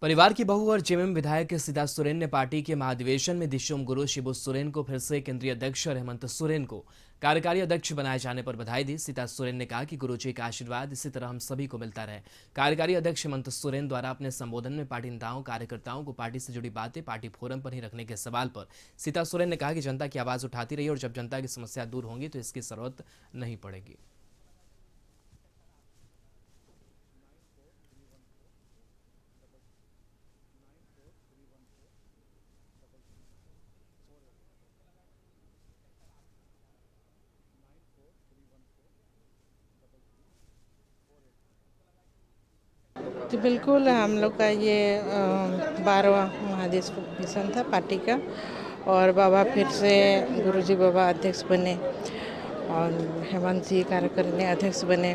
परिवार की बहू और जेएमएम विधायक सीता सोरेन ने पार्टी के महाधिवेशन में दिशोम गुरु शिबू सोरेन को फिर से केंद्रीय अध्यक्ष और हेमंत सोरेन को कार्यकारी अध्यक्ष बनाए जाने पर बधाई दी। सीता सोरेन ने कहा कि गुरुजी का आशीर्वाद इसी तरह हम सभी को मिलता रहे। कार्यकारी अध्यक्ष हेमंत सोरेन द्वारा अपने संबोधन में पार्टी नेताओं कार्यकर्ताओं को पार्टी से जुड़ी बातें पार्टी फोरम पर ही रखने के सवाल पर सीता सोरेन ने कहा कि जनता की आवाज उठाती रही और जब जनता की समस्या दूर होंगी तो इसकी जरूरत नहीं पड़ेगी। जी बिल्कुल, हम लोग का ये 12वां महाधिवेशन था पार्टी का और बाबा फिर से गुरुजी बाबा अध्यक्ष बने और हेमंत जी कार्यकारिणी अध्यक्ष बने।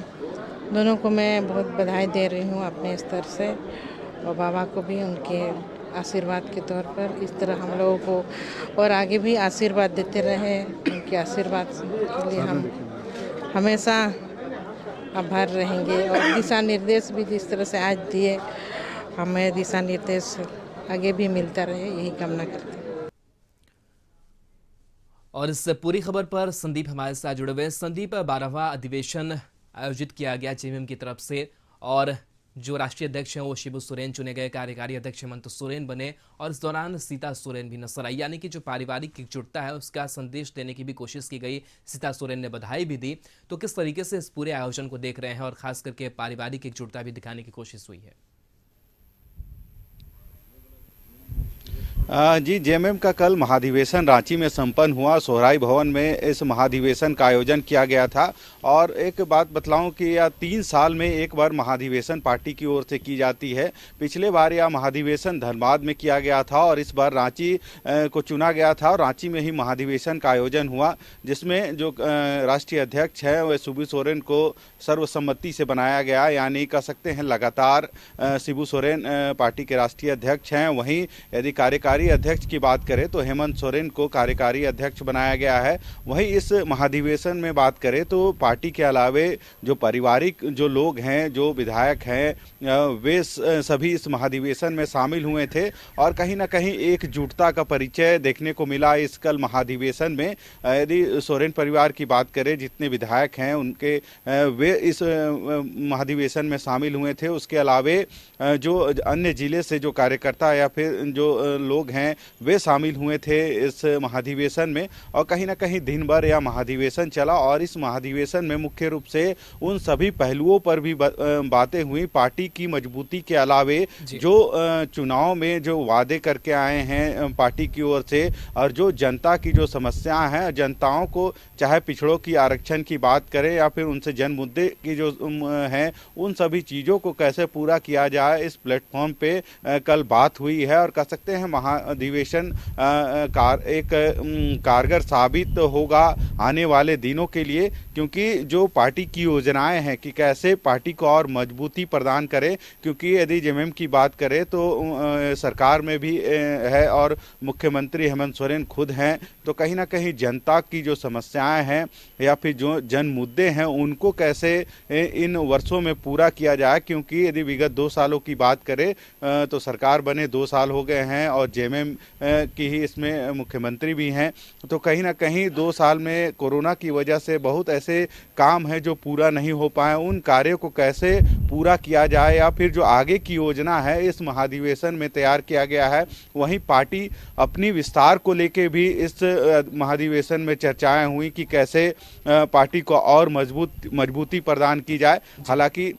दोनों को मैं बहुत बधाई दे रही हूँ अपने स्तर से और बाबा को भी उनके आशीर्वाद के तौर पर इस तरह हम लोगों को और आगे भी आशीर्वाद देते रहे। उनके आशीर्वाद के लिए हम हमेशा आभार रहेंगे और दिशा निर्देश भी जिस तरह से आज दिए, हमें दिशा निर्देश आगे भी मिलता रहे, यही कामना करते हैं। और इस पूरी खबर पर संदीप हमारे साथ जुड़े हुए। संदीप, 12वां अधिवेशन आयोजित किया गया जेएमएम की तरफ से और जो राष्ट्रीय अध्यक्ष हैं वो शिबू सोरेन चुने गए, कार्यकारी अध्यक्ष हेमंत सोरेन बने और इस दौरान सीता सोरेन भी नजर आई, यानी कि जो पारिवारिक एकजुटता है उसका संदेश देने की भी कोशिश की गई। सीता सोरेन ने बधाई भी दी। तो किस तरीके से इस पूरे आयोजन को देख रहे हैं और खास करके पारिवारिक एकजुटता भी दिखाने की कोशिश हुई है? जी, जेएमएम का कल महाधिवेशन रांची में संपन्न हुआ। सोहराई भवन में इस महाधिवेशन का आयोजन किया गया था और एक बात बतलाऊं कि यह 3 साल में एक बार महाधिवेशन पार्टी की ओर से की जाती है। पिछले बार यह महाधिवेशन धनबाद में किया गया था और इस बार रांची को चुना गया था और रांची में ही महाधिवेशन का आयोजन हुआ, जिसमें जो राष्ट्रीय अध्यक्ष है वह शिबू सोरेन को सर्वसम्मति से बनाया गया, यानी कह सकते हैं लगातार शिबू सोरेन पार्टी के राष्ट्रीय अध्यक्ष हैं। वहीं यदि कार्यकारी अध्यक्ष की बात करें तो हेमंत सोरेन को कार्यकारी अध्यक्ष बनाया गया है। वहीं इस महाधिवेशन में बात करें तो पार्टी के अलावे जो पारिवारिक जो लोग हैं, जो विधायक हैं, वे सभी इस महाधिवेशन में शामिल हुए थे और कहीं ना कहीं एकजुटता का परिचय देखने को मिला इस कल महाधिवेशन में। यदि सोरेन परिवार की बात करें, जितने विधायक हैं उनके वे इस महाधिवेशन में शामिल हुए थे। उसके अलावे जो अन्य जिले से जो कार्यकर्ता या फिर जो लोग हैं वे शामिल हुए थे इस महाधिवेशन में और कहीं ना कहीं दिन भर यह महाधिवेशन चला और इस महाधिवेशन में मुख्य रूप से उन सभी पहलुओं पर भी बातें हुई। पार्टी की मजबूती के अलावे जो चुनाव में जो वादे करके आए हैं पार्टी की ओर से और जो जनता की जो समस्याएं हैं, जनताओं को चाहे पिछड़ों की आरक्षण की बात करें या फिर उनसे जन मुद्दे की जो हैं उन सभी चीज़ों को कैसे पूरा किया जाए, इस प्लेटफॉर्म पे कल बात हुई है और कह सकते हैं महाधिवेशन एक कारगर साबित होगा आने वाले दिनों के लिए, क्योंकि जो पार्टी की योजनाएं हैं कि कैसे पार्टी को और मजबूती प्रदान करें। क्योंकि यदि जेएमएम की बात करें तो सरकार में भी है और मुख्यमंत्री हेमंत सोरेन खुद हैं, तो कहीं ना कहीं जनता की जो समस्याएं हैं या फिर जो जन मुद्दे हैं उनको कैसे इन वर्षों में पूरा किया जाए। क्योंकि यदि विगत 2 सालों की बात करें तो सरकार बने 2 साल हो गए हैं और जेएमएम की ही इसमें मुख्यमंत्री भी हैं, तो कहीं ना कहीं 2 साल में कोरोना की वजह से बहुत ऐसे काम हैं जो पूरा नहीं हो पाए। उन कार्यों को कैसे पूरा किया जाए या फिर जो आगे की योजना है इस महाधिवेशन में तैयार किया गया है। वहीं पार्टी अपनी विस्तार को लेके भी इस महाधिवेशन में चर्चाएं हुई कि कैसे पार्टी को और मजबूती प्रदान की जाए। हालांकि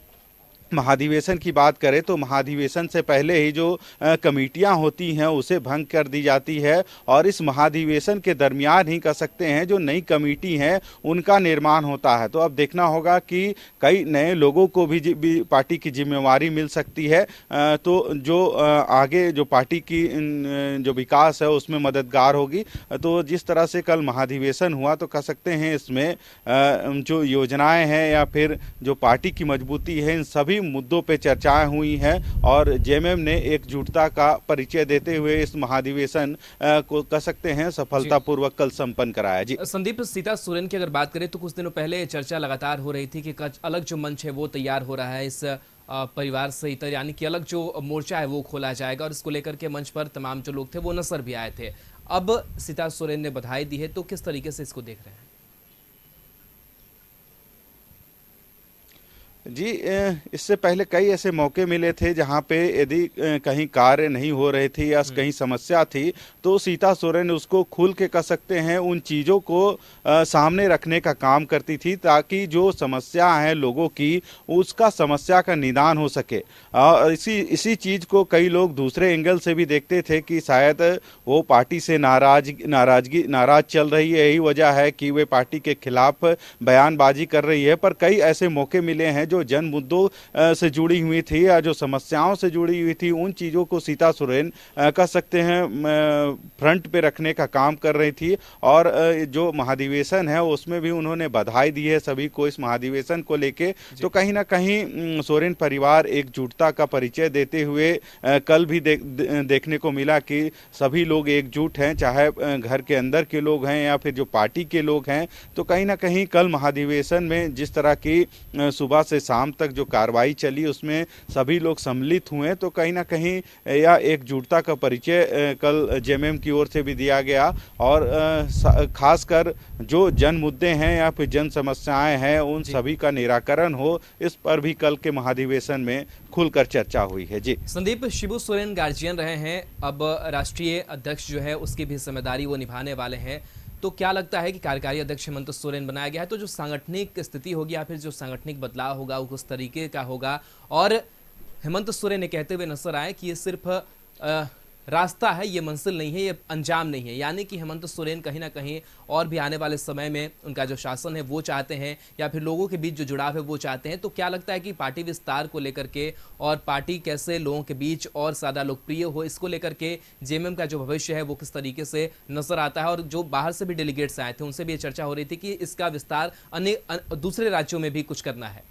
महाधिवेशन की बात करें तो महाधिवेशन से पहले ही जो कमेटियां होती हैं उसे भंग कर दी जाती है और इस महाधिवेशन के दरमियान ही कह सकते हैं जो नई कमेटी हैं उनका निर्माण होता है। तो अब देखना होगा कि कई नए लोगों को भी पार्टी की जिम्मेवारी मिल सकती है, तो जो आगे जो पार्टी की जो विकास है उसमें मददगार होगी। तो जिस तरह से कल महाधिवेशन हुआ तो कह सकते हैं इसमें जो योजनाएं हैं या फिर जो पार्टी की मजबूती है इन सभी मुद्दों पे चर्चाएं हुई हैं और जेएमएम ने एकजुटता का परिचय देते हुए इस महाधिवेशन को कह सकते हैं सफलतापूर्वक कल संपन्न कराया। जी संदीप, सीता सोरेन की अगर बात करें तो कुछ दिनों पहले चर्चा लगातार हो रही थी कि अलग जो मंच है वो तैयार हो रहा है इस परिवार से इतर यानी कि अलग जो मोर्चा है वो खोला जाएगा, और इसको लेकर के मंच पर तमाम जो लोग थे वो नसर भी आए थे। अब सीता सोरेन ने बधाई दी है, तो किस तरीके से इसको देख रहे हैं? जी, इससे पहले कई ऐसे मौके मिले थे जहां पे यदि कहीं कार्य नहीं हो रहे थे या कहीं समस्या थी, तो सीता सोरेन उसको खुल के कह सकते हैं उन चीज़ों को सामने रखने का काम करती थी, ताकि जो समस्या है लोगों की उसका समस्या का निदान हो सके। इसी चीज़ को कई लोग दूसरे एंगल से भी देखते थे कि शायद वो पार्टी से नाराज चल रही है, यही वजह है कि वे पार्टी के खिलाफ बयानबाजी कर रही है। पर कई ऐसे मौके मिले हैं जो जन मुद्दों से जुड़ी हुई थी या जो समस्याओं से जुड़ी हुई थी, उन चीज़ों को सीता सोरेन कह सकते हैं फ्रंट पे रखने का काम कर रही थी। और जो महाधिवेशन है उसमें भी उन्होंने बधाई दी है सभी को इस महाधिवेशन को लेके। तो कहीं ना कहीं सोरेन परिवार एकजुटता का परिचय देते हुए कल भी देखने को मिला कि सभी लोग एकजुट हैं, चाहे घर के अंदर के लोग हैं या फिर जो पार्टी के लोग हैं। तो कहीं ना कहीं कल महाधिवेशन में जिस तरह की सुबह से शाम तक जो कार्रवाई चली उसमें सभी लोग सम्मिलित हुए, तो कहीं ना कहीं यह एकजुटता का परिचय कल जेएमएम की ओर से भी दिया गया। और खासकर जो जन मुद्दे हैं या फिर जन समस्याएं हैं उन सभी का निराकरण हो, इस पर भी कल के महाधिवेशन में खुलकर चर्चा हुई है। जी संदीप, शिबू सोरेन गार्जियन रहे हैं, अब राष्ट्रीय अध्यक्ष जो है उसकी भी जिम्मेदारी वो निभाने वाले हैं। तो क्या लगता है कि कार्यकारी अध्यक्ष हेमंत सोरेन बनाया गया है, तो जो सांगठनिक स्थिति होगी या फिर जो सांगठनिक बदलाव होगा वो उस तरीके का होगा? और हेमंत सोरेन ने कहते हुए नजर आए कि ये सिर्फ रास्ता है, ये मंजिल नहीं है, ये अंजाम नहीं है, यानी कि हेमंत सोरेन कहीं ना कहीं और भी आने वाले समय में उनका जो शासन है वो चाहते हैं या फिर लोगों के बीच जो जुड़ाव है वो चाहते हैं। तो क्या लगता है कि पार्टी विस्तार को लेकर के और पार्टी कैसे लोगों के बीच और ज़्यादा लोकप्रिय हो, इसको लेकर के जेएमएम का जो भविष्य है वो किस तरीके से नजर आता है? और जो बाहर से भी डेलीगेट्स आए थे उनसे भी ये चर्चा हो रही थी कि इसका विस्तार अन्य दूसरे राज्यों में भी कुछ करना है।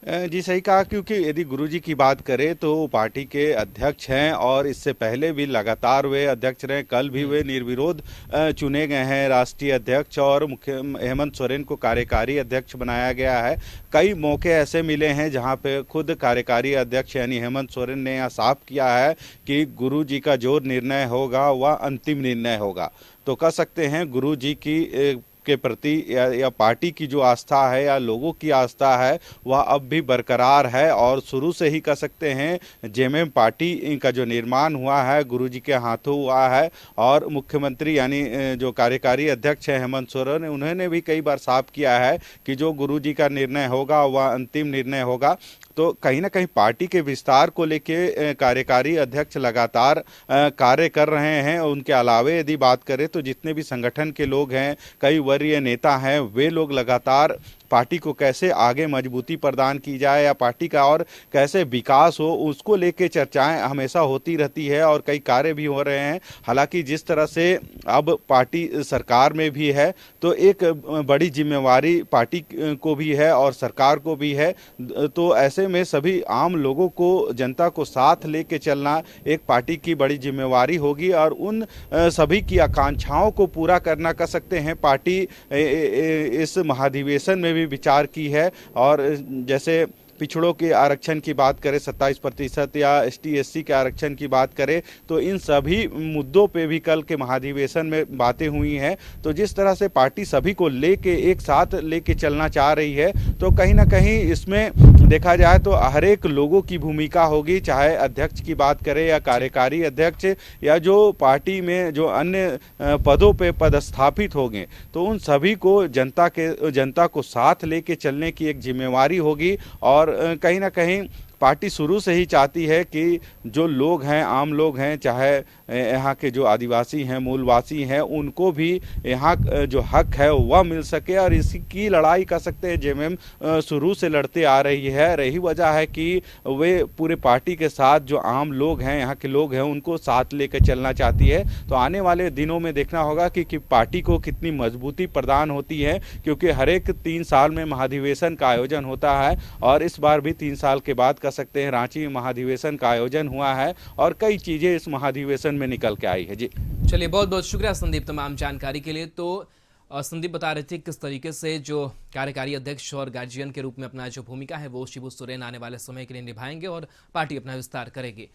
जी सही कहा, क्योंकि यदि गुरुजी की बात करें तो पार्टी के अध्यक्ष हैं और इससे पहले भी लगातार वे अध्यक्ष रहे। कल भी वे निर्विरोध चुने गए हैं राष्ट्रीय अध्यक्ष, और हेमंत सोरेन को कार्यकारी अध्यक्ष बनाया गया है। कई मौके ऐसे मिले हैं जहां पे खुद कार्यकारी अध्यक्ष यानी हेमंत सोरेन ने यह साफ किया है कि गुरुजी का जो निर्णय होगा वह अंतिम निर्णय होगा। तो कह सकते हैं गुरुजी की के प्रति या पार्टी की जो आस्था है या लोगों की आस्था है वह अब भी बरकरार है। और शुरू से ही कह सकते हैं जेएमएम पार्टी का जो निर्माण हुआ है गुरुजी के हाथों हुआ है। और मुख्यमंत्री यानी जो कार्यकारी अध्यक्ष है हेमंत सोरेन, उन्होंने भी कई बार साफ किया है कि जो गुरुजी का निर्णय होगा वह अंतिम निर्णय होगा। तो कहीं ना कहीं पार्टी के विस्तार को लेके कार्यकारी अध्यक्ष लगातार कार्य कर रहे हैं। उनके अलावे यदि बात करें तो जितने भी संगठन के लोग हैं, कई वरीय नेता हैं, वे लोग लगातार पार्टी को कैसे आगे मजबूती प्रदान की जाए या पार्टी का और कैसे विकास हो उसको लेके चर्चाएं हमेशा होती रहती है और कई कार्य भी हो रहे हैं। हालांकि जिस तरह से अब पार्टी सरकार में भी है तो एक बड़ी जिम्मेवारी पार्टी को भी है और सरकार को भी है। तो ऐसे में सभी आम लोगों को, जनता को साथ लेके चलना एक पार्टी की बड़ी जिम्मेवारी होगी और उन सभी की आकांक्षाओं को पूरा करना कह सकते हैं पार्टी इस महाधिवेशन में भी विचार की है। और जैसे पिछड़ों के आरक्षण की बात करें 27% या ST/SC के आरक्षण की बात करें तो इन सभी मुद्दों पे भी कल के महाधिवेशन में बातें हुई हैं। तो जिस तरह से पार्टी सभी को लेके एक साथ लेके चलना चाह रही है तो कहीं ना कहीं इसमें देखा जाए तो हर एक लोगों की भूमिका होगी, चाहे अध्यक्ष की बात करें या कार्यकारी अध्यक्ष या जो पार्टी में जो अन्य पदों पे पदस्थापित होंगे, तो उन सभी को जनता को साथ लेके चलने की एक जिम्मेवारी होगी। और कहीं ना कहीं पार्टी शुरू से ही चाहती है कि जो लोग हैं, आम लोग हैं, चाहे यहाँ के जो आदिवासी हैं, मूलवासी हैं, उनको भी यहाँ जो हक है वह मिल सके। और इसकी लड़ाई कर सकते हैं जेएमएम शुरू से लड़ते आ रही है। रही वजह है कि वे पूरे पार्टी के साथ जो आम लोग हैं, यहाँ के लोग हैं, उनको साथ लेकर चलना चाहती है। तो आने वाले दिनों में देखना होगा कि पार्टी को कितनी मजबूती प्रदान होती है, क्योंकि हर एक 3 साल में महाधिवेशन का आयोजन होता है और इस बार भी 3 साल के बाद कह सकते हैं रांची में महाधिवेशन का आयोजन हुआ है और कई चीजें इस महाधिवेशन में निकल के आई है। जी चलिए, बहुत बहुत शुक्रिया संदीप तमाम जानकारी के लिए। तो और संदीप बता रहे थे किस तरीके से जो कार्यकारी अध्यक्ष और गार्जियन के रूप में अपना जो भूमिका है वो शिबू सोरेन आने वाले समय के लिए निभाएंगे और पार्टी अपना विस्तार करेगी।